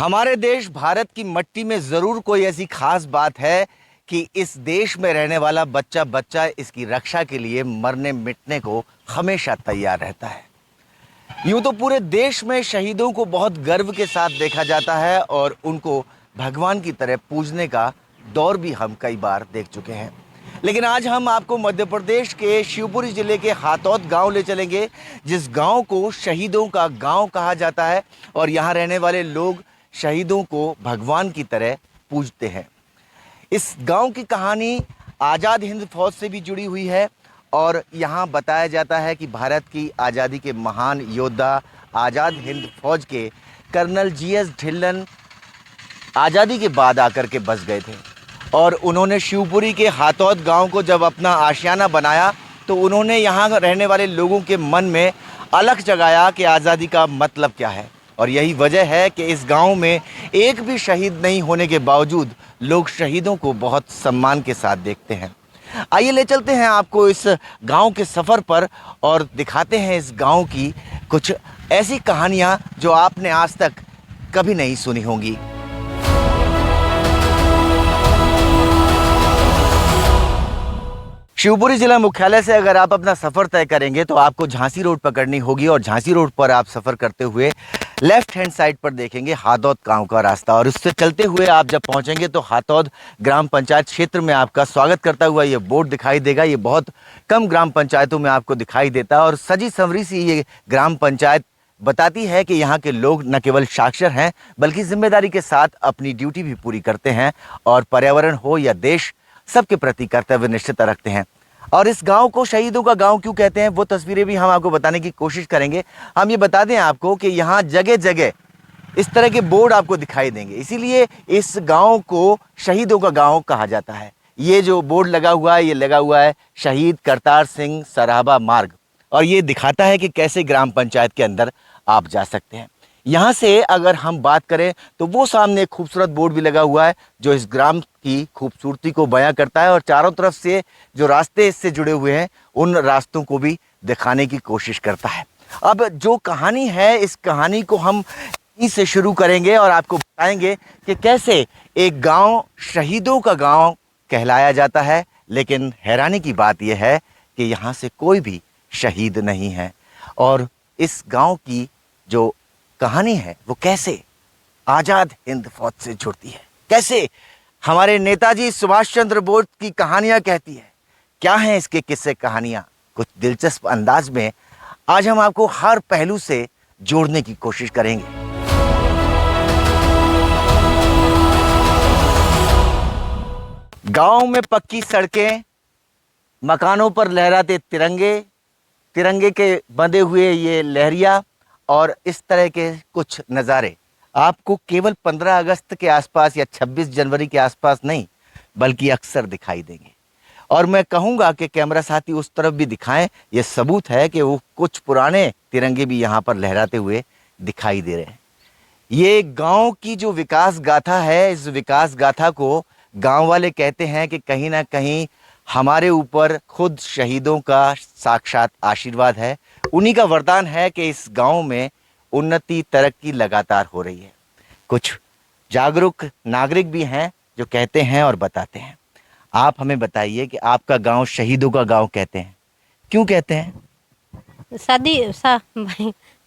हमारे देश भारत की मट्टी में जरूर कोई ऐसी खास बात है कि इस देश में रहने वाला बच्चा बच्चा इसकी रक्षा के लिए मरने मिटने को हमेशा तैयार रहता है। यूं तो पूरे देश में शहीदों को बहुत गर्व के साथ देखा जाता है और उनको भगवान की तरह पूजने का दौर भी हम कई बार देख चुके हैं। लेकिन आज हम आपको मध्य प्रदेश के शिवपुरी जिले के हातौद गांव ले चलेंगे, जिस गांव को शहीदों का गांव कहा जाता है और यहां रहने वाले लोग शहीदों को भगवान की तरह पूजते हैं। इस गांव की कहानी आज़ाद हिंद फौज से भी जुड़ी हुई है और यहाँ बताया जाता है कि भारत की आज़ादी के महान योद्धा आज़ाद हिंद फौज के कर्नल जीएस ढिल्लन आज़ादी के बाद आकर के बस गए थे और उन्होंने शिवपुरी के हातौद गांव को जब अपना आशियाना बनाया तो उन्होंने यहाँ रहने वाले लोगों के मन में अलख जगाया कि आज़ादी का मतलब क्या है। और यही वजह है कि इस गांव में एक भी शहीद नहीं होने के बावजूद लोग शहीदों को बहुत सम्मान के साथ देखते हैं। आइए ले चलते हैं आपको इस गांव के सफ़र पर और दिखाते हैं इस गांव की कुछ ऐसी कहानियां जो आपने आज तक कभी नहीं सुनी होंगी। शिवपुरी जिला मुख्यालय से अगर आप अपना सफ़र तय करेंगे तो आपको झांसी रोड पकड़नी होगी और झांसी रोड पर आप सफ़र करते हुए लेफ्ट हैंड साइड पर देखेंगे हातौद गांव का रास्ता और उससे चलते हुए आप जब पहुंचेंगे तो हातौद ग्राम पंचायत क्षेत्र में आपका स्वागत करता हुआ ये बोर्ड दिखाई देगा। ये बहुत कम ग्राम पंचायतों में आपको दिखाई देता है और सजी संवरी सी ये ग्राम पंचायत बताती है कि यहाँ के लोग न केवल साक्षर हैं बल्कि जिम्मेदारी के साथ अपनी ड्यूटी भी पूरी करते हैं और पर्यावरण हो या देश सबके प्रति कर्तव्य निश्चित रखते हैं। और इस गांव को शहीदों का गांव क्यों कहते हैं वो तस्वीरें भी हम आपको बताने की कोशिश करेंगे। हम ये बता दें आपको कि यहाँ जगह जगह इस तरह के बोर्ड आपको दिखाई देंगे, इसीलिए इस गांव को शहीदों का गांव कहा जाता है। ये जो बोर्ड लगा हुआ है ये लगा हुआ है शहीद करतार सिंह सराभा मार्ग और ये दिखाता है कि कैसे ग्राम पंचायत के अंदर आप जा सकते हैं। यहाँ से अगर हम बात करें तो वो सामने एक खूबसूरत बोर्ड भी लगा हुआ है जो इस ग्राम की खूबसूरती को बयां करता है और चारों तरफ से जो रास्ते इससे जुड़े हुए हैं उन रास्तों को भी दिखाने की कोशिश करता है। अब जो कहानी है इस कहानी को हम यहीं से शुरू करेंगे और आपको बताएंगे कि कैसे एक गांव शहीदों का गांव कहलाया जाता है, लेकिन हैरानी की बात यह है कि यहाँ से कोई भी शहीद नहीं है। और इस गांव की जो कहानी है वो कैसे आज़ाद हिंद फौज से जुड़ती है, कैसे हमारे नेताजी सुभाष चंद्र बोस की कहानियां कहती है, क्या हैं इसके किस्से कहानियां। कुछ दिलचस्प अंदाज में आज हम आपको हर पहलू से जोड़ने की कोशिश करेंगे। गांव में पक्की सड़कें, मकानों पर लहराते तिरंगे, तिरंगे के बंधे हुए ये लहरिया और इस तरह के कुछ नज़ारे आपको केवल 15 अगस्त के आसपास या 26 जनवरी के आसपास नहीं बल्कि अक्सर दिखाई देंगे। और मैं कहूँगा कि कैमरा साथी उस तरफ भी दिखाएं, यह सबूत है कि वो कुछ पुराने तिरंगे भी यहाँ पर लहराते हुए दिखाई दे रहे हैं। ये गांव की जो विकास गाथा है, इस विकास गाथा को गांव वाले कहते हैं कि कहीं ना कहीं हमारे ऊपर खुद शहीदों का साक्षात आशीर्वाद है, उन्हीं का वरदान है कि इस गांव में उन्नति तरक्की लगातार हो रही है। कुछ जागरूक नागरिक भी हैं जो कहते हैं और बताते हैं। आप हमें बताइए कि आपका गांव शहीदों का गांव कहते हैं, क्यों कहते हैं?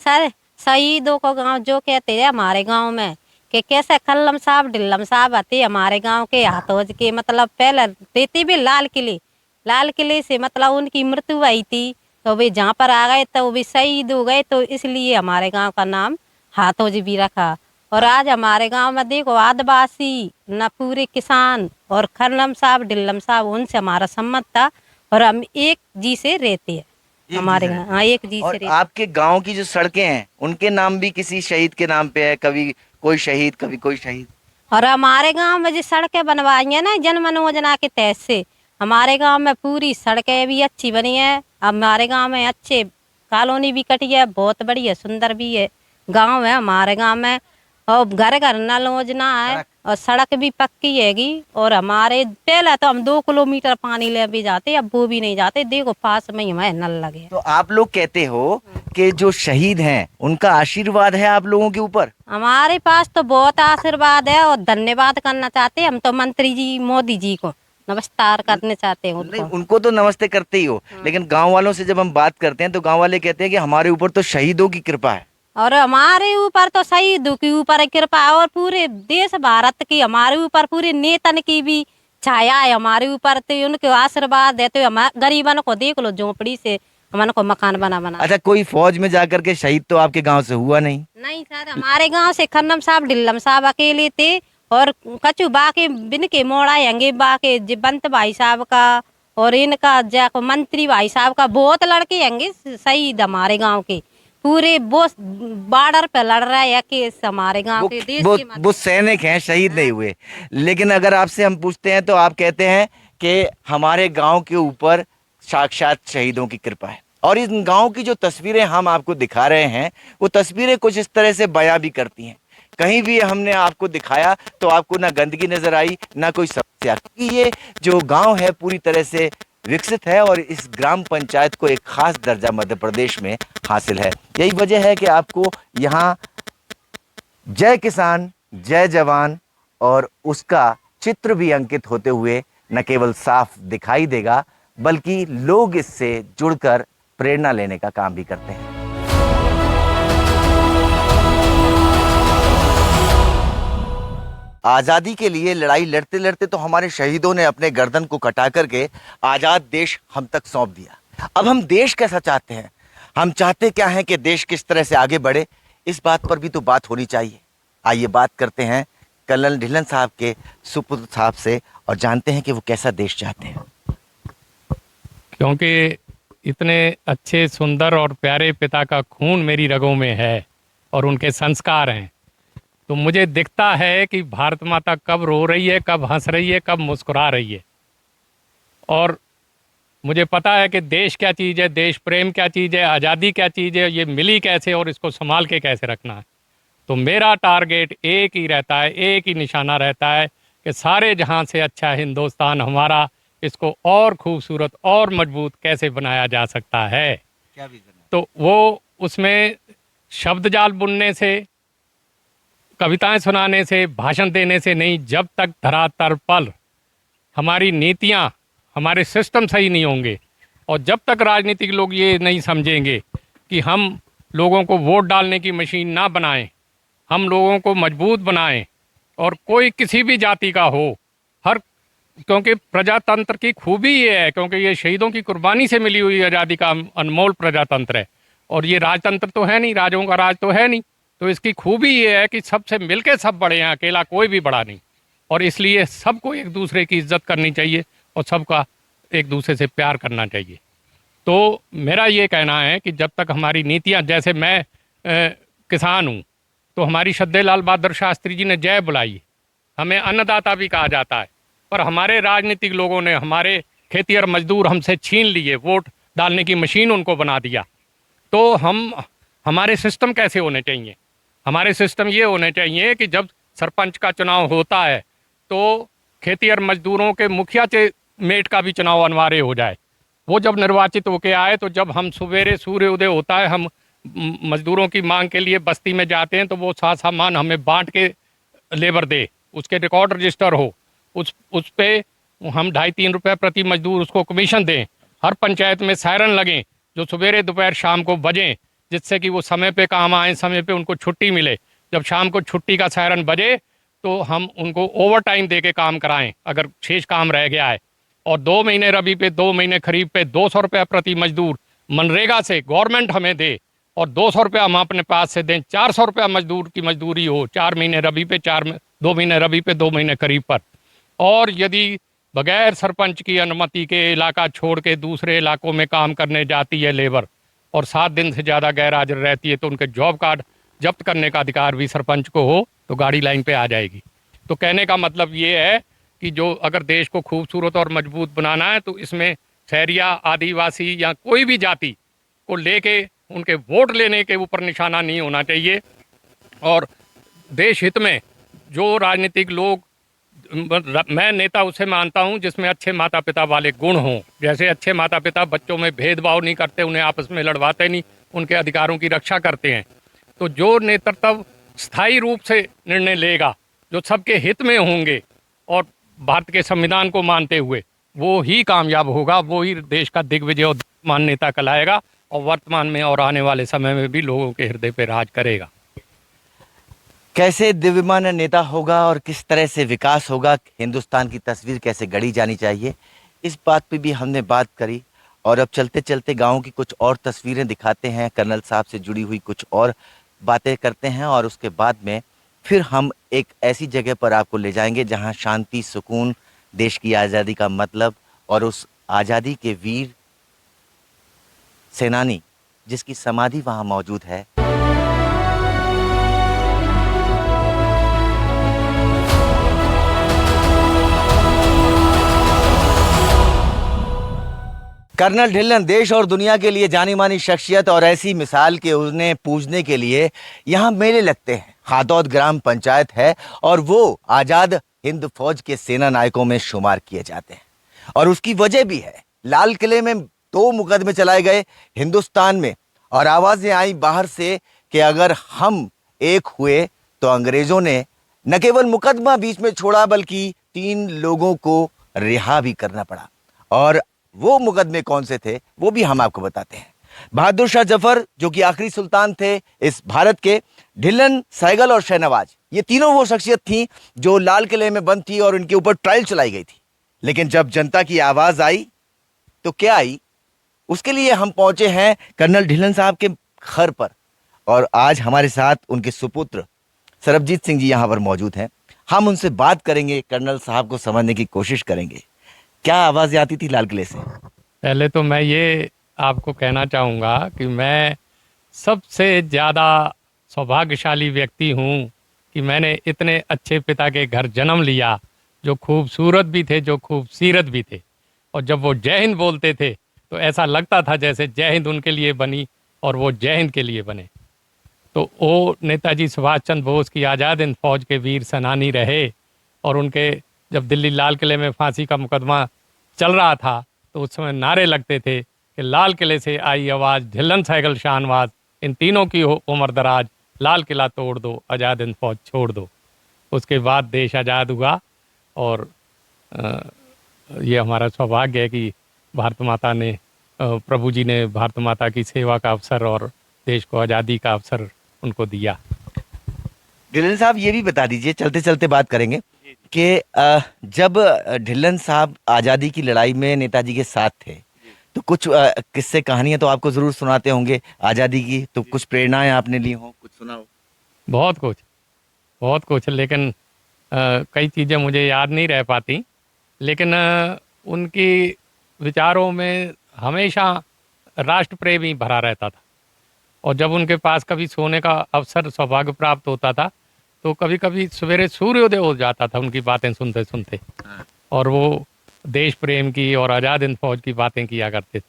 सारे शहीदों को गांव जो कहते हैं हमारे गांव में कि कैसे कल्लम साहब ढिल्लम साहब आते हमारे गांव के हातौद के, मतलब पहले रहती भी लाल किले से मतलब उनकी मृत्यु हुई थी तो वे जहाँ पर आ गए तो वे शहीद हो गए, तो इसलिए हमारे गांव का नाम हातौद भी रखा। और आज हमारे गांव में देखो आदिवासी न पूरे किसान और खल्लम साहब ढिल्लम साहब उनसे हमारा संबंध था और हम एक जी से रहते हैं हमारे गाँव। हाँ, एक जी से रहते। आपके गांव की जो सड़कें हैं उनके नाम भी किसी शहीद के नाम पे है, कभी कोई शहीद कभी कोई शहीद। और हमारे गांव में जो सड़कें बनवाई है ना जन मन योजना के तहत से, हमारे गांव में पूरी सड़कें भी अच्छी बनी है। हमारे गांव में अच्छे कॉलोनी भी कटी है, बहुत बड़ी है, सुंदर भी है गांव है हमारे गांव में। और घर घर नल योजना है, और सड़क भी पक्की हैगी। और हमारे पहले तो हम 2 किलोमीटर पानी ले भी जाते, अब वो भी नहीं जाते। देखो पास में ही हमारे नल लगे। तो आप लोग कहते हो कि जो शहीद हैं उनका आशीर्वाद है आप लोगों के ऊपर? हमारे पास तो बहुत आशीर्वाद है और धन्यवाद करना चाहते हैं हम तो मंत्री जी मोदी जी को नमस्कार करने चाहते हैं नहीं, उनको। उनको तो नमस्ते करते ही हो, लेकिन गांव वालों से जब हम बात करते हैं तो गांव वाले कहते हैं कि हमारे ऊपर तो शहीदों की कृपा है। और हमारे ऊपर तो शहीदों के ऊपर कृपा है और पूरे देश भारत की, हमारे ऊपर पूरे नेतन की भी छाया है हमारे ऊपर। तो उनके आशीर्वाद है तो हम गरीबन को देख लो, झोपड़ी से हमन को मकान बना। अच्छा, कोई फौज में जाकर के शहीद तो आपके गांव से हुआ नहीं? नहीं सर, हमारे गांव से खन्नम साहब ढिल्लम साहब अकेले थे और कचू बाके बिन के मोड़ा यंगे बाके जिबंत भाई साहब का और इनका जाको मंत्री भाई साहब का बहुत लड़के यंगे शहीद हमारे गांव के। पूरे वो बॉर्डर पे लड़ रहा है कि हमारे गांव के देश वो के वो सैनिक हैं, शहीद नहीं हुए। लेकिन अगर आपसे हम पूछते हैं तो आप कहते हैं कि हमारे गांव के ऊपर साक्षात शहीदों की कृपा है। और इन गांव की जो तस्वीरें हम आपको दिखा रहे हैं वो तस्वीरें कुछ इस तरह से बयां भी करती हैं। कहीं भी हमने आपको दिखाया तो आपको ना गंदगी नजर आई ना कोई समस्या, क्योंकि ये जो गांव है पूरी तरह से विकसित है और इस ग्राम पंचायत को एक खास दर्जा मध्य प्रदेश में हासिल है। यही वजह है कि आपको यहाँ जय किसान जय जवान और उसका चित्र भी अंकित होते हुए न केवल साफ दिखाई देगा बल्कि लोग इससे जुड़कर प्रेरणा लेने का काम भी करते हैं। आजादी के लिए लड़ाई लड़ते लड़ते तो हमारे शहीदों ने अपने गर्दन को कटा करके आजाद देश हम तक सौंप दिया। अब हम देश कैसा चाहते हैं, हम चाहते क्या हैं कि देश किस तरह से आगे बढ़े, इस बात पर भी तो बात होनी चाहिए। आइए बात करते हैं कर्नल ढिल्लन साहब के सुपुत्र साहब से और जानते हैं कि वो कैसा देश चाहते हैं। क्योंकि इतने अच्छे सुंदर और प्यारे पिता का खून मेरी रगों में है और उनके संस्कार हैं, तो मुझे दिखता है कि भारत माता कब रो रही है, कब हंस रही है, कब मुस्कुरा रही है। और मुझे पता है कि देश क्या चीज़ है, देश प्रेम क्या चीज़ है, आज़ादी क्या चीज़ है, ये मिली कैसे और इसको संभाल के कैसे रखना है। तो मेरा टारगेट एक ही रहता है, एक ही निशाना रहता है कि सारे जहां से अच्छा हिंदुस्तान हमारा, इसको और खूबसूरत और मजबूत कैसे बनाया जा सकता है। क्या विजन है? तो वो उसमें शब्द जाल बुनने से, कविताएं सुनाने से, भाषण देने से नहीं, जब तक धरातल पर हमारी नीतियां, हमारे सिस्टम सही नहीं होंगे और जब तक राजनीतिक लोग ये नहीं समझेंगे कि हम लोगों को वोट डालने की मशीन ना बनाएं, हम लोगों को मजबूत बनाएं और कोई किसी भी जाति का हो, हर, क्योंकि प्रजातंत्र की खूबी ये है, क्योंकि ये शहीदों की कुर्बानी से मिली हुई आज़ादी का अनमोल प्रजातंत्र है और ये राजतंत्र तो है नहीं, राजों का राज तो है नहीं। तो इसकी खूबी ये है कि सबसे मिलके सब बड़े हैं, अकेला कोई भी बड़ा नहीं। और इसलिए सबको एक दूसरे की इज्जत करनी चाहिए और सबका एक दूसरे से प्यार करना चाहिए। तो मेरा ये कहना है कि जब तक हमारी नीतियाँ, जैसे मैं किसान हूँ तो हमारी श्रद्धेय लाल बहादुर शास्त्री जी ने जय बुलाई, हमें अन्नदाता भी कहा जाता है, पर हमारे राजनीतिक लोगों ने हमारे खेती और मजदूर हमसे छीन लिए, वोट डालने की मशीन उनको बना दिया। तो हमारे सिस्टम कैसे होने चाहिए? हमारे सिस्टम ये होने चाहिए कि जब सरपंच का चुनाव होता है तो खेती और मजदूरों के मुखिया मेट का भी चुनाव अनिवार्य हो जाए। वो जब निर्वाचित होके आए तो जब हम सवेरे सूर्योदय होता है, हम मजदूरों की मांग के लिए बस्ती में जाते हैं तो वो सामान हमें बांट के लेबर दे, उसके रिकॉर्ड रजिस्टर हो, उस पे हम 2.5-3 रुपये प्रति मजदूर उसको कमीशन दें। हर पंचायत में सायरन लगें जो सवेरे दोपहर शाम को बजें, जिससे कि वो समय पे काम आए, समय पे उनको छुट्टी मिले। जब शाम को छुट्टी का सायरन बजे तो हम उनको ओवर टाइम दे के काम कराएं अगर शेष काम रह गया है। और 2 महीने रबी पे, 2 महीने खरीफ पे 200 रुपये प्रति मजदूर मनरेगा से गवर्नमेंट हमें दे और 200 रुपया हम अपने पास से दें। 400 रुपया मजदूर की मजदूरी हो, 4 महीने रबी पे, 2 महीने रबी पे, 2 महीने खरीफ पर। और यदि बगैर सरपंच की अनुमति के इलाका छोड़ के दूसरे इलाकों में काम करने जाती है लेबर और 7 दिन से ज़्यादा गैर हाजिर रहती है तो उनके जॉब कार्ड जब्त करने का अधिकार भी सरपंच को हो तो गाड़ी लाइन पे आ जाएगी। तो कहने का मतलब ये है कि जो अगर देश को खूबसूरत और मजबूत बनाना है तो इसमें शहरिया, आदिवासी या कोई भी जाति को लेके उनके वोट लेने के ऊपर निशाना नहीं होना चाहिए। और देश हित में जो राजनीतिक लोग, मैं नेता उसे मानता हूं जिसमें अच्छे माता पिता वाले गुण हों। जैसे अच्छे माता पिता बच्चों में भेदभाव नहीं करते, उन्हें आपस में लड़वाते नहीं, उनके अधिकारों की रक्षा करते हैं। तो जो नेतृत्व स्थायी रूप से निर्णय लेगा, जो सबके हित में होंगे और भारत के संविधान को मानते हुए, वो ही कामयाब होगा, वो ही देश का दिग्विजय और मान नेता कहलाएगा और वर्तमान में और आने वाले समय में भी लोगों के हृदय पर राज करेगा। कैसे दिव्यमान नेता होगा और किस तरह से विकास होगा, हिंदुस्तान की तस्वीर कैसे गढ़ी जानी चाहिए, इस बात पे भी हमने बात करी। और अब चलते चलते गाँव की कुछ और तस्वीरें दिखाते हैं, कर्नल साहब से जुड़ी हुई कुछ और बातें करते हैं और उसके बाद में फिर हम एक ऐसी जगह पर आपको ले जाएंगे जहां शांति, सुकून, देश की आज़ादी का मतलब और उस आज़ादी के वीर सेनानी जिसकी समाधि वहां मौजूद है। कर्नल ढिल्लन देश और दुनिया के लिए जानी मानी शख्सियत और ऐसी मिसाल के उन्हें पूजने के लिए यहाँ मेले लगते हैं। हादौद ग्राम पंचायत है और वो आजाद हिंद फौज के सेना नायकों में शुमार किए जाते हैं और उसकी वजह भी है। लाल किले में 2 मुकदमे चलाए गए हिंदुस्तान में और आवाजें आई बाहर से कि अगर हम एक हुए तो अंग्रेजों ने न केवल मुकदमा बीच में छोड़ा बल्कि 3 लोगों को रिहा भी करना पड़ा। और वो मुकदमे कौन से थे वो भी हम आपको बताते हैं। बहादुर शाह जफर जो कि आखिरी सुल्तान थे इस भारत के, ढिल्लन, सहगल और शहनवाज, ये तीनों वो शख्सियत थी जो लाल किले में बंद थी और इनके ऊपर ट्रायल चलाई गई थी। लेकिन जब जनता की आवाज आई तो क्या आई, उसके लिए हम पहुंचे हैं कर्नल ढिल्लन साहब के घर पर और आज हमारे साथ उनके सुपुत्र सरबजीत सिंह जी यहाँ पर मौजूद हैं। हम उनसे बात करेंगे, कर्नल साहब को समझने की कोशिश करेंगे क्या आवाजें आती थी लाल किले से। पहले तो मैं ये आपको कहना चाहूँगा कि मैं सबसे ज़्यादा सौभाग्यशाली व्यक्ति हूँ कि मैंने इतने अच्छे पिता के घर जन्म लिया, जो खूबसूरत भी थे, जो खूबसीरत भी थे। और जब वो जय हिंद बोलते थे तो ऐसा लगता था जैसे जय हिंद उनके लिए बनी और वो जय हिंद के लिए बने। तो वो नेताजी सुभाष चंद्र बोस की आज़ाद हिंद फौज के वीर सेनानी रहे और उनके जब दिल्ली लाल किले में फांसी का मुकदमा चल रहा था तो उस समय नारे लगते थे कि लाल किले से आई आवाज़, ढिल्लन, सहगल, शाहनवाज, इन तीनों की हो उम्र दराज, लाल किला तोड़ दो, आज़ाद हिंद फौज छोड़ दो। उसके बाद देश आज़ाद हुआ और ये हमारा सौभाग्य है कि भारत माता ने, प्रभु जी ने भारत माता की सेवा का अवसर और देश को आज़ादी का अवसर उनको दिया। ढिल्लन साहब ये भी बता दीजिए, चलते चलते बात करेंगे कि जब ढिल्लन साहब आज़ादी की लड़ाई में नेताजी के साथ थे तो कुछ किस्से कहानियां तो आपको ज़रूर सुनाते होंगे आज़ादी की, तो कुछ प्रेरणाएं आपने ली हो, कुछ सुना हो? बहुत कुछ, लेकिन कई चीज़ें मुझे याद नहीं रह पाती, लेकिन उनकी विचारों में हमेशा राष्ट्र प्रेम ही भरा रहता था। और जब उनके पास कभी सोने का अवसर, सौभाग्य प्राप्त होता था तो कभी कभी सवेरे सूर्योदय हो जाता था उनकी बातें सुनते सुनते, और वो देश प्रेम की और आज़ाद हिंद फौज की बातें किया करते थे।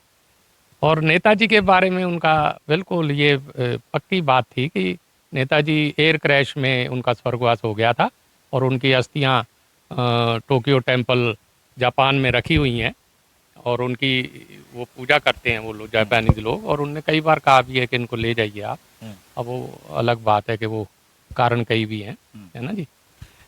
और नेताजी के बारे में उनका बिल्कुल ये पक्की बात थी कि नेताजी एयर क्रैश में उनका स्वर्गवास हो गया था और उनकी अस्थियां टोक्यो टेम्पल जापान में रखी हुई हैं और उनकी वो पूजा करते हैं वो लोग, जापानीज लोग। और उनने कई बार कहा भी है कि इनको ले जाइए आप। अब वो अलग बात है कि वो कारण कई भी हैं, है ना जी।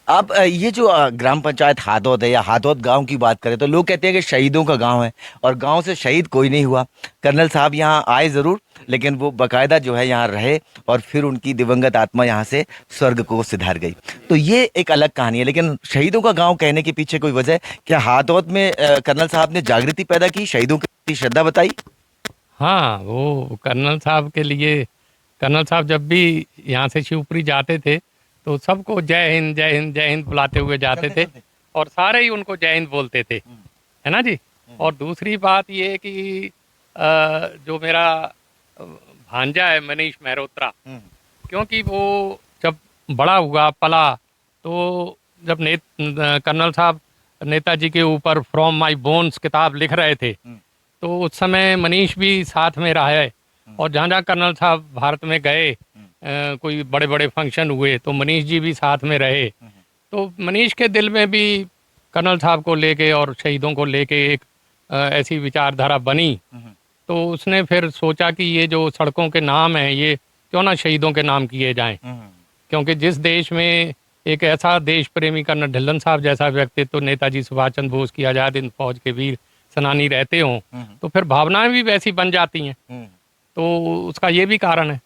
आप ये जो ग्राम पंचायत हादौद है या हादौद गांव की बात करें तो लोग कहते हैं कि शहीदों का गांव है और गांव से शहीद कोई नहीं हुआ। कर्नल साहब यहाँ आए ज़रूर, लेकिन वो बाकायदा जो है यहाँ रहे और फिर उनकी दिवंगत आत्मा यहाँ से स्वर्ग को सिधार गई। तो ये एक अलग कहानी है, लेकिन शहीदों का गाँव कहने के पीछे कोई वजह है क्या? हादौद में कर्नल साहब ने जागृति पैदा की, शहीदों के प्रति श्रद्धा बताई? हाँ, वो कर्नल साहब के लिए, कर्नल साहब जब भी यहाँ से शिवपुरी जाते थे तो सबको जय हिंद जय हिंद जय हिंद बुलाते हुए जाते थे और सारे ही उनको जय हिंद बोलते थे, है ना जी। और दूसरी बात ये कि जो मेरा भांजा है मनीष मेहरोत्रा, क्योंकि वो जब बड़ा हुआ पला तो जब कर्नल साहब नेताजी के ऊपर फ्रॉम माय बोन्स किताब लिख रहे थे तो उस समय मनीष भी साथ में रहा है। और जहाँ जहाँ कर्नल साहब भारत में गए, कोई बड़े बड़े फंक्शन हुए तो मनीष जी भी साथ में रहे। तो मनीष के दिल में भी कर्नल साहब को लेके और शहीदों को लेके एक ऐसी विचारधारा बनी। तो उसने फिर सोचा कि ये जो सड़कों के नाम हैं ये क्यों ना शहीदों के नाम किए जाएं, क्योंकि जिस देश में एक ऐसा देश प्रेमी कर्नल ढिल्लन साहब जैसा व्यक्तित्व, नेताजी सुभाष चंद्र बोस की आज़ाद हिंद फौज के वीर सेनानी रहते हों, तो फिर भावनाएं भी वैसी बन जाती हैं। तो उसका ये भी कारण है।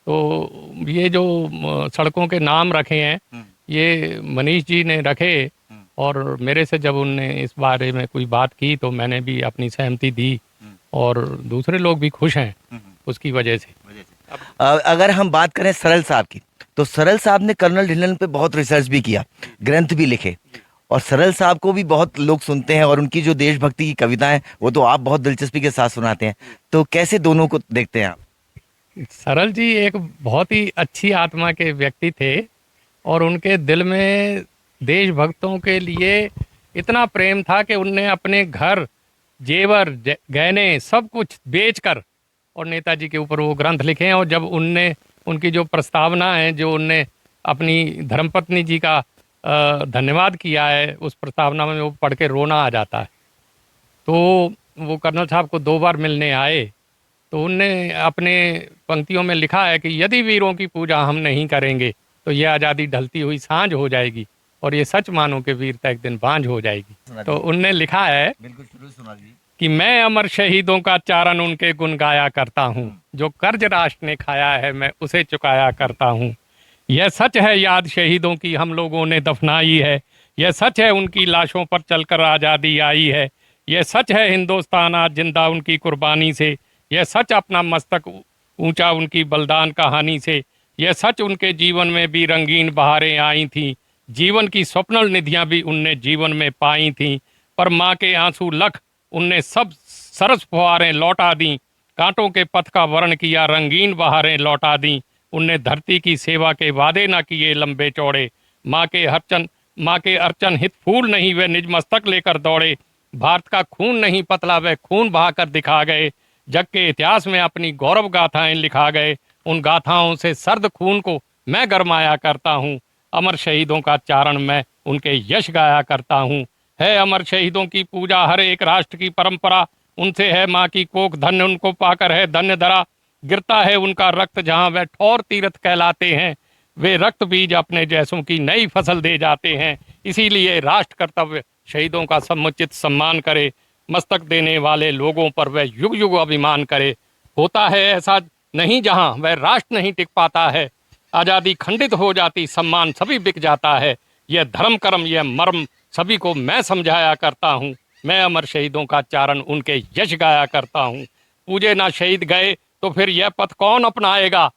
तो ये जो सड़कों के नाम रखे हैं ये मनीष जी ने रखे, और मेरे से जब उनने इस बारे में कोई बात की तो मैंने भी अपनी सहमति दी, और दूसरे लोग भी खुश हैं उसकी वजह से। अगर हम बात करें सरल साहब की, तो सरल साहब ने कर्नल ढिल्लन पे बहुत रिसर्च भी किया, ग्रंथ भी लिखे, और सरल साहब को भी बहुत लोग सुनते हैं, और उनकी जो देशभक्ति की कविताएं वो तो आप बहुत दिलचस्पी के साथ सुनाते हैं। तो कैसे दोनों को देखते हैं आप? सरल जी एक बहुत ही अच्छी आत्मा के व्यक्ति थे, और उनके दिल में देशभक्तों के लिए इतना प्रेम था कि उनने अपने घर, जेवर, गहने सब कुछ बेचकर और नेताजी के ऊपर वो ग्रंथ लिखे हैं। और जब उनने उनकी जो प्रस्तावना है, जो उनने अपनी धर्मपत्नी जी का धन्यवाद किया है, उस प्रस्तावना में वो पढ़ के रोना आ जाता है। तो वो कर्नल साहब को 2 बार मिलने आए, तो उनने अपने पंक्तियों में लिखा है कि यदि वीरों की पूजा हम नहीं करेंगे तो ये आज़ादी ढलती हुई सांझ हो जाएगी, और ये सच मानो कि वीरता एक दिन बांझ हो जाएगी। तो उनने लिखा है कि मैं अमर शहीदों का चारण उनके गुण गाया करता हूँ, जो कर्ज राष्ट्र ने खाया है मैं उसे चुकाया करता हूँ। यह सच है याद शहीदों की हम लोगों ने दफनाई है, यह सच है उनकी लाशों पर चलकर आज़ादी आई है, यह सच है हिंदुस्तान आज जिंदा उनकी कुर्बानी से, यह सच अपना मस्तक ऊंचा उनकी बलिदान कहानी से, यह सच उनके जीवन में भी रंगीन बहारें आई थीं, जीवन की स्वप्नल निधियां भी उनने जीवन में पाई थीं, पर माँ के आंसू लख उनने सब सरस फुहारें लौटा दी, कांटों के पथ का वर्ण किया रंगीन बहारें लौटा दी, उनने धरती की सेवा के वादे ना किए लंबे चौड़े, माँ के अर्चन हित फूल नहीं वे निज मस्तक लेकर दौड़े, भारत का खून नहीं पतला वे खून बहाकर दिखा गए, जग के इतिहास में अपनी गौरव गाथाएं लिखा गए, उन गाथाओं से सर्द खून को मैं गरमाया करता हूँ, अमर शहीदों का चारण मैं उनके यश गाया करता हूँ। है अमर शहीदों की पूजा हर एक राष्ट्र की परंपरा, उनसे है माँ की कोख धन्य उनको पाकर है धन्य धरा, गिरता है उनका रक्त जहाँ वह ठौर तीर्थ कहलाते हैं, वे रक्त बीज अपने जैसों की नई फसल दे जाते हैं, इसीलिए राष्ट्र कर्तव्य शहीदों का समुचित सम्मान करे, मस्तक देने वाले लोगों पर वह युग युग अभिमान करे। होता है ऐसा नहीं जहाँ वह राष्ट्र नहीं टिक पाता है, आज़ादी खंडित हो जाती सम्मान सभी बिक जाता है, यह धर्म कर्म यह मर्म सभी को मैं समझाया करता हूँ, मैं अमर शहीदों का चारण उनके यश गाया करता हूँ। पूजे ना शहीद गए तो फिर यह पथ कौन अपनाएगा,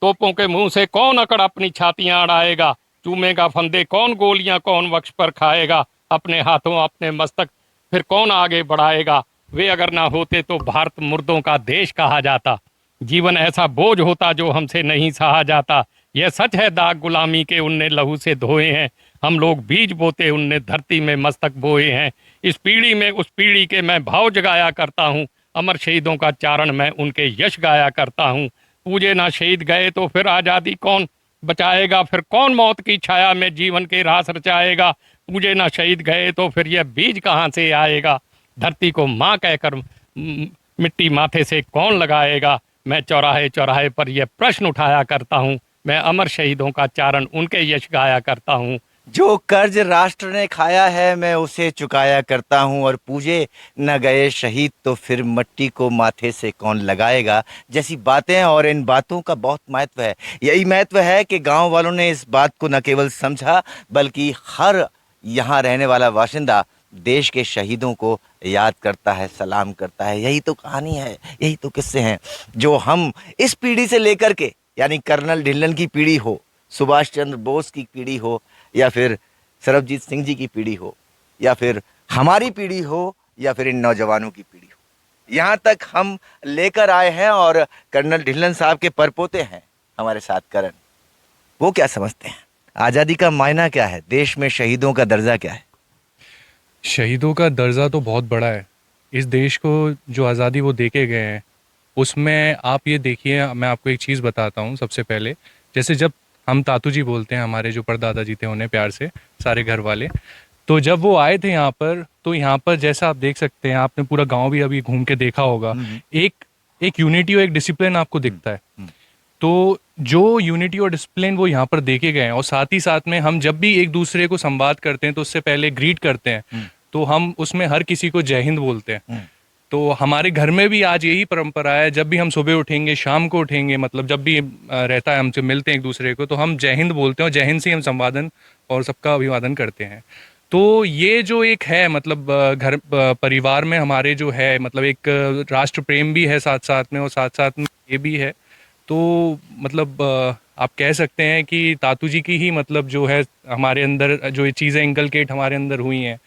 तोपों के मुंह से कौन अकड़ अपनी छातियां अड़ाएगा, चूमेगा फंदे कौन गोलियां कौन वक्ष पर खाएगा, अपने हाथों अपने मस्तक फिर कौन आगे बढ़ाएगा, वे अगर ना होते तो भारत मुर्दों का देश कहा जाता, जीवन ऐसा बोझ होता जो हमसे नहीं सहा जाता, यह सच है दाग गुलामी के उनने लहू से धोए हैं, हम लोग बीज बोते उनने धरती में मस्तक बोए हैं, इस पीढ़ी में उस पीढ़ी के मैं भाव जगाया करता हूँ, अमर शहीदों का चारण मैं उनके यश गाया करता हूँ। पूजे ना शहीद गए तो फिर आज़ादी कौन बचाएगा, फिर कौन मौत की छाया में जीवन के रास रचाएगा, पूजे ना शहीद गए तो फिर यह बीज कहाँ से आएगा, धरती को माँ कहकर मिट्टी माथे से कौन लगाएगा, मैं चौराहे चौराहे पर यह प्रश्न उठाया करता हूँ, मैं अमर शहीदों का चारण उनके यश गाया करता हूँ। जो कर्ज राष्ट्र ने खाया है मैं उसे चुकाया करता हूँ, और पूजे न गए शहीद तो फिर मिट्टी को माथे से कौन लगाएगा, जैसी बातें। और इन बातों का बहुत महत्व है, यही महत्व है कि गांव वालों ने इस बात को न केवल समझा बल्कि हर यहाँ रहने वाला बाशिंदा देश के शहीदों को याद करता है, सलाम करता है। यही तो कहानी है, यही तो किस्से हैं जो हम इस पीढ़ी से लेकर के, यानी कर्नल ढिल्लन की पीढ़ी हो, सुभाष चंद्र बोस की पीढ़ी हो, या फिर सरबजीत सिंह जी की पीढ़ी हो, या फिर हमारी पीढ़ी हो, या फिर इन नौजवानों की पीढ़ी हो, यहाँ तक हम लेकर आए हैं। और कर्नल ढिल्लन साहब के परपोते हैं हमारे साथ करण, वो क्या समझते हैं, आज़ादी का मायना क्या है, देश में शहीदों का दर्जा क्या है? शहीदों का दर्जा तो बहुत बड़ा है। इस देश को जो आज़ादी वो देके गए हैं उसमें आप ये देखिए, मैं आपको एक चीज़ बताता हूँ। सबसे पहले जैसे जब हम तातू जी बोलते हैं, हमारे जो परदादा जी थे उन्हें प्यार से, सारे घर वाले। तो जब वो आए थे यहाँ पर, तो यहाँ पर जैसा आप देख सकते हैं, आपने पूरा गांव भी अभी घूम के देखा होगा, एक एक यूनिटी और एक डिसिप्लिन आपको दिखता है। तो जो यूनिटी और डिसिप्लिन वो यहाँ पर देखे गए हैं, और साथ ही साथ में हम जब भी एक दूसरे को संवाद करते हैं तो उससे पहले ग्रीट करते हैं, तो हम उसमें हर किसी को जय हिंद बोलते हैं। तो हमारे घर में भी आज यही परंपरा है, जब भी हम सुबह उठेंगे, शाम को उठेंगे, मतलब जब भी रहता है हमसे मिलते हैं एक दूसरे को, तो हम जय हिंद बोलते हैं और जय हिंद से ही हम संवादन और सबका अभिवादन करते हैं। तो ये जो एक है, मतलब घर परिवार में हमारे जो है, मतलब एक राष्ट्र प्रेम भी है साथ साथ में, और साथ साथ में ये भी है। तो मतलब आप कह सकते हैं कि तातू जी की ही मतलब जो है हमारे अंदर जो ये चीज़ें इंकलकेट हमारे अंदर हुई हैं,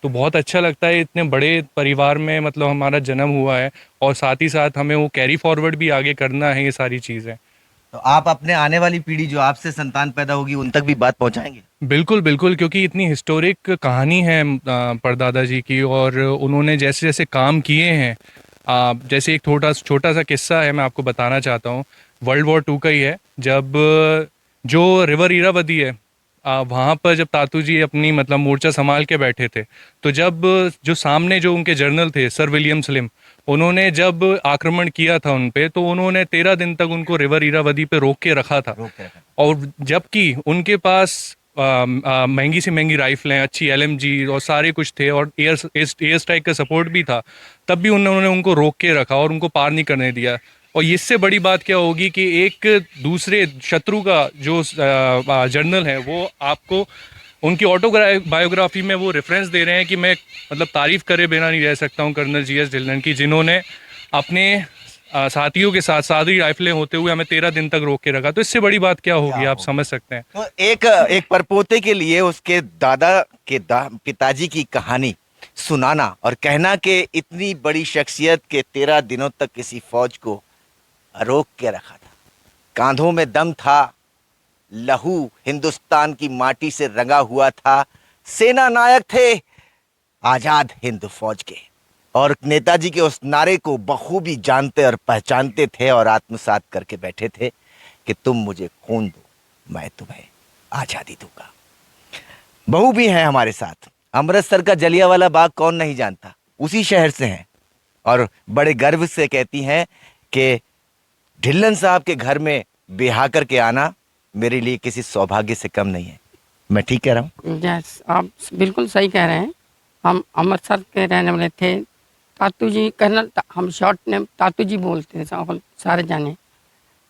तो बहुत अच्छा लगता है। इतने बड़े परिवार में मतलब हमारा जन्म हुआ है, और साथ ही साथ हमें वो कैरी फॉरवर्ड भी आगे करना है, ये सारी चीज़ें। तो आप अपने आने वाली पीढ़ी जो आपसे संतान पैदा होगी उन तक भी बात पहुंचाएंगे? बिल्कुल बिल्कुल, क्योंकि इतनी हिस्टोरिक कहानी है परदादा जी की, और उन्होंने जैसे जैसे काम किए हैं, जैसे एक छोटा सा किस्सा है, मैं आपको बताना चाहता हूँ। वर्ल्ड वॉर 2 का ही है, जब जो रिवर इरावदी है, वहाँ पर जब तातू जी अपनी मतलब मोर्चा संभाल के बैठे थे, तो जब जो सामने जो उनके जनरल थे सर विलियम स्लिम, उन्होंने जब आक्रमण किया था उन पे, तो उन्होंने 13 दिन तक उनको रिवर इरावदी पे रोक के रखा था। और जबकि उनके पास महंगी से महंगी राइफलें, अच्छी एलएमजी और सारे कुछ थे, और एयर स्ट्राइक का सपोर्ट भी था, तब भी उन्होंने उनको रोक के रखा और उनको पार नहीं करने दिया। और इससे बड़ी बात क्या होगी कि एक दूसरे शत्रु का जो जर्नल है, वो आपको उनकी बायोग्राफी में वो रेफरेंस दे रहे हैं कि मैं मतलब तारीफ करे बिना नहीं रह सकता हूँ कर्नल जीएस ढिल्लन की, जिन्होंने अपने साथियों के साथ सारी राइफलें होते हुए हमें 13 दिन तक रोक के रखा। तो इससे बड़ी बात क्या होगी, आप समझ सकते हैं। तो एक परपोते के लिए उसके दादा के पिताजी की कहानी सुनाना और कहना कि इतनी बड़ी शख्सियत के 13 दिनों तक किसी फौज को रोक के रखा था, कांधों में दम था, लहू हिंदुस्तान की माटी से रंगा हुआ था, सेना नायक थे आजाद हिंद फौज के, और नेताजी के उस नारे को बखूबी जानते और पहचानते थे और आत्मसात करके बैठे थे कि तुम मुझे खून दो, मैं तुम्हें आजादी दूंगा। बहू भी है हमारे साथ। अमृतसर का जलियांवाला बाग कौन नहीं जानता, उसी शहर से हैं, और बड़े गर्व से कहती हैं कि ढिल्लन साहब के घर में ब्याह करके आना मेरे लिए किसी सौभाग्य से कम नहीं है। मैं ठीक कह रहा हूँ? यस, आप बिल्कुल सही कह रहे हैं। हम अमृतसर के रहने वाले थे। तातू जी कर्नल, हम शॉर्ट नेम तातू जी बोलते थे सारे जाने।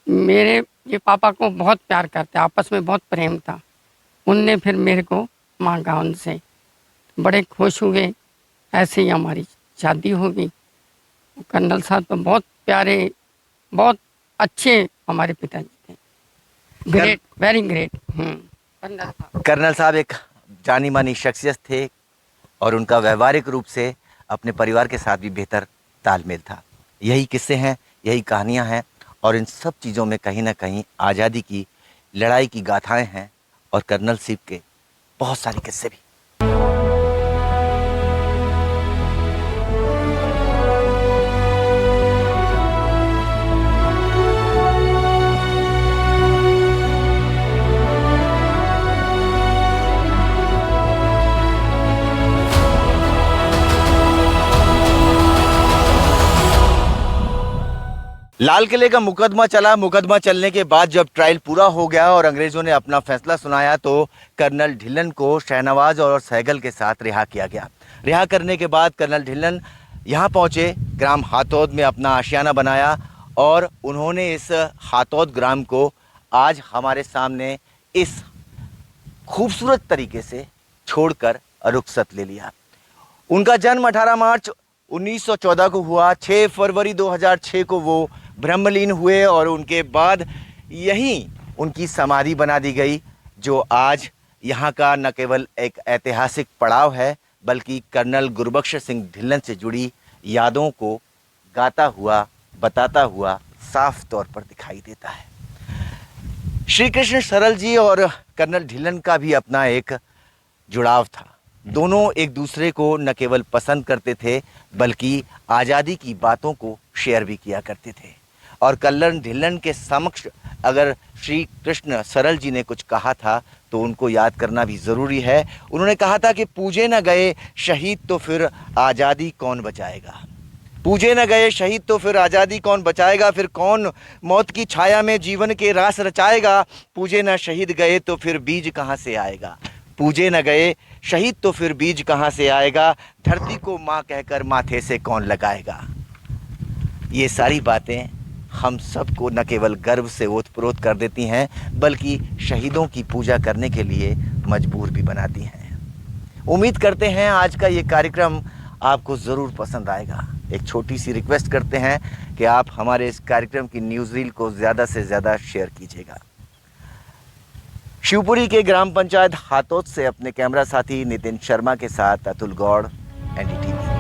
मेरे ये पापा को बहुत प्यार करते, आपस में बहुत प्रेम था। उनने फिर मेरे को मांगा उनसे, बड़े खुश हुए, ऐसे ही हमारी शादी हो गई। कर्नल साहब तो बहुत प्यारे, बहुत अच्छे हमारे पिताजी थे। Great, very great. कर्नल साहब एक जानी मानी शख्सियत थे, और उनका व्यवहारिक रूप से अपने परिवार के साथ भी बेहतर तालमेल था। यही किस्से हैं, यही कहानियां हैं, और इन सब चीज़ों में कहीं ना कहीं आज़ादी की लड़ाई की गाथाएं हैं, और कर्नल सिप के बहुत सारे किस्से भी। लाल किले का मुकदमा चला। मुकदमा चलने के बाद जब ट्रायल पूरा हो गया और अंग्रेजों ने अपना फैसला सुनाया, तो कर्नल ढिल्लन को शहनवाज और सहगल के साथ रिहा किया गया। रिहा करने के बाद कर्नल ढिल्लन यहाँ पहुँचे, ग्राम हातौद में अपना आशियाना बनाया, और उन्होंने इस हातौद ग्राम को आज हमारे सामने इस खूबसूरत तरीके से छोड़कर रुखसत ले लिया। उनका जन्म 18 मार्च 1914 को हुआ। 6 फरवरी 2006 को वो ब्रह्मलीन हुए, और उनके बाद यहीं उनकी समाधि बना दी गई, जो आज यहाँ का न केवल एक ऐतिहासिक पड़ाव है, बल्कि कर्नल गुरबख्श सिंह ढिल्लन से जुड़ी यादों को गाता हुआ, बताता हुआ साफ तौर पर दिखाई देता है। श्री कृष्ण सरल जी और कर्नल ढिल्लन का भी अपना एक जुड़ाव था। दोनों एक दूसरे को न केवल पसंद करते थे, बल्कि आज़ादी की बातों को शेयर भी किया करते थे। और कल्लन ढिल्लन के समक्ष अगर श्री कृष्ण सरल जी ने कुछ कहा था तो उनको याद करना भी ज़रूरी है। उन्होंने कहा था कि पूजे न गए शहीद तो फिर आज़ादी कौन बचाएगा। पूजे न गए शहीद तो फिर आज़ादी कौन बचाएगा, फिर कौन मौत की छाया में जीवन के रास रचाएगा। पूजे न शहीद गए तो फिर बीज कहाँ से आएगा। पूजे न गए शहीद तो फिर बीज कहाँ से आएगा। धरती को माँ कहकर माथे से कौन लगाएगा। ये सारी बातें हम सबको न केवल गर्व से ओतप्रोत कर देती हैं बल्कि शहीदों की पूजा करने के लिए मजबूर भी बनाती हैं। उम्मीद करते हैं आज का ये कार्यक्रम आपको ज़रूर पसंद आएगा। एक छोटी सी रिक्वेस्ट करते हैं कि आप हमारे इस कार्यक्रम की न्यूज़ रील को ज़्यादा से ज़्यादा शेयर कीजिएगा। शिवपुरी के ग्राम पंचायत हातोद से अपने कैमरा साथी नितिन शर्मा के साथ अतुल गौड़, NDTV।